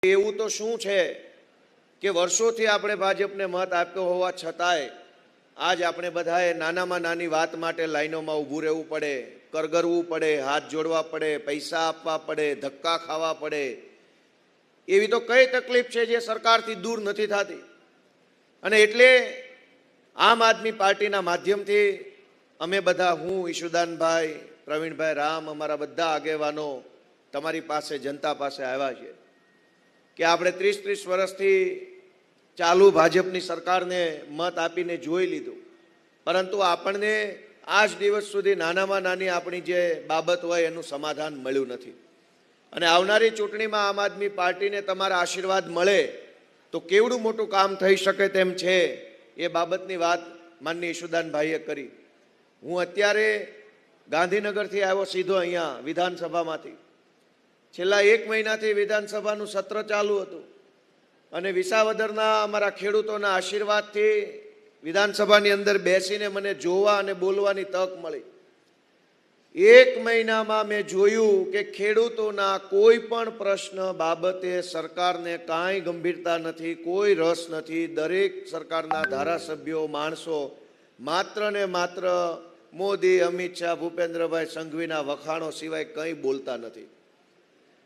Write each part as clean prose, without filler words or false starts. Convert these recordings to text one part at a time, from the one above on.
એવું તો શું છે કે વર્ષોથી આપણે ભાજપને મત આપ્યો હોવા છતાંય આજ આપણે બધાએ નાનામાં નાની વાત માટે લાઈનોમાં ઊભું રહેવું પડે, કરગરવું પડે, હાથ જોડવા પડે, પૈસા આપવા પડે, ધક્કા ખાવા પડે. એવી તો કઈ તકલીફ છે જે સરકારથી દૂર નથી થતી. અને એટલે આમ આદમી પાર્ટીના માધ્યમથી અમે બધા, હું, ઈશુદાનભાઈ, પ્રવીણભાઈ, રામ, અમારા બધા આગેવાનો તમારી પાસે, જનતા પાસે આવ્યા છે કે આપણે 30-30 વર્ષથી ચાલુ ભાજપની સરકારને મત આપીને જોઈ લીધું, પરંતુ આપણને આજ દિવસ સુધી નાનામાં નાની આપણી જે બાબત હોય એનું સમાધાન મળ્યું નથી. અને આવનારી ચૂંટણીમાં આમ આદમી પાર્ટીને તમારા આશીર્વાદ મળે તો કેવડું મોટું કામ થઈ શકે તેમ છે એ બાબતની વાત માનનીય ઈશુદાનભાઈએ કરી. હું અત્યારે ગાંધીનગરથી આવ્યો સીધો અહીંયા વિધાનસભામાંથી. છેલ્લા 1 મહિનાથી વિધાનસભાનું સત્ર ચાલુ હતું અને વિસાવદરના અમારા ખેડૂતોના આશીર્વાદથી વિધાનસભાની અંદર બેસીને મને જોવા અને બોલવાની તક મળી. 1 મહિનામાં મેં જોયું કે ખેડૂતોના કોઈ પણ પ્રશ્ન બાબતે સરકારને કાંઈ ગંભીરતા નથી, કોઈ રસ નથી. દરેક સરકારના ધારાસભ્યો, માણસો માત્ર ને માત્ર મોદી, અમિત શાહ, ભૂપેન્દ્રભાઈ સંઘવીના વખાણો સિવાય કંઈ બોલતા નથી.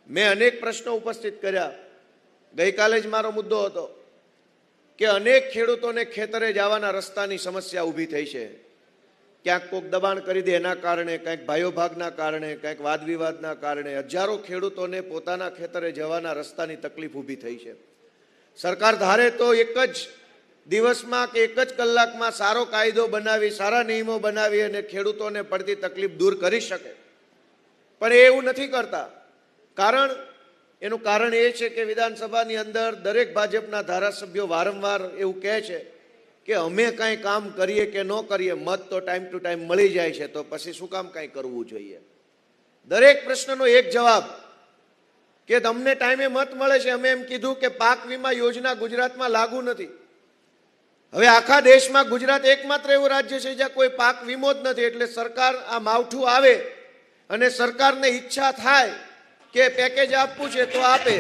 મેં અનેક પ્રશ્નો ઉપસ્થિત કર્યા. ગઈકાલે જ મારો મુદ્દો હતો કે અનેક ખેડૂતોને ખેતરે જવાના રસ્તાની સમસ્યા ઊભી થઈ છે. ક્યાંક કોઈક દબાણ કરી દે એના કારણે, કંઈક ભાઈઓભાગના કારણે, કંઈક વાદવિવાદના કારણે હજારો ખેડૂતોને પોતાના ખેતરે જવાના રસ્તાની તકલીફ ઊભી થઈ છે. સરકાર ધારે તો એક જ દિવસમાં કે એક જ કલાકમાં સારો કાયદો બનાવી, સારા નિયમો બનાવી અને ખેડૂતોને પડતી તકલીફ દૂર કરી શકે, પણ એવું નથી કરતા. એનું કારણ એ છે કે વિધાનસભાની અંદર દરેક ભાજપના ધારાસભ્યો વારંવાર એવું કહે છે કે અમે કાંઈ કામ કરીએ કે ન કરીએ, મત તો ટાઈમ ટુ ટાઈમ મળી જાય છે, તો પછી શું કામ કાંઈ કરવું જોઈએ. દરેક પ્રશ્નનો એક જવાબ કે તમને ટાઈમે મત મળે છે. અમે એમ કીધું કે પાક વીમા યોજના ગુજરાતમાં લાગુ નથી. હવે આખા દેશમાં ગુજરાત એકમાત્ર એવું રાજ્ય છે જ્યાં કોઈ પાક વીમો જ નથી. એટલે સરકાર આ માવઠું આવે અને સરકારને ઈચ્છા થાય કે પેકેજ આપવું છે તો આપે.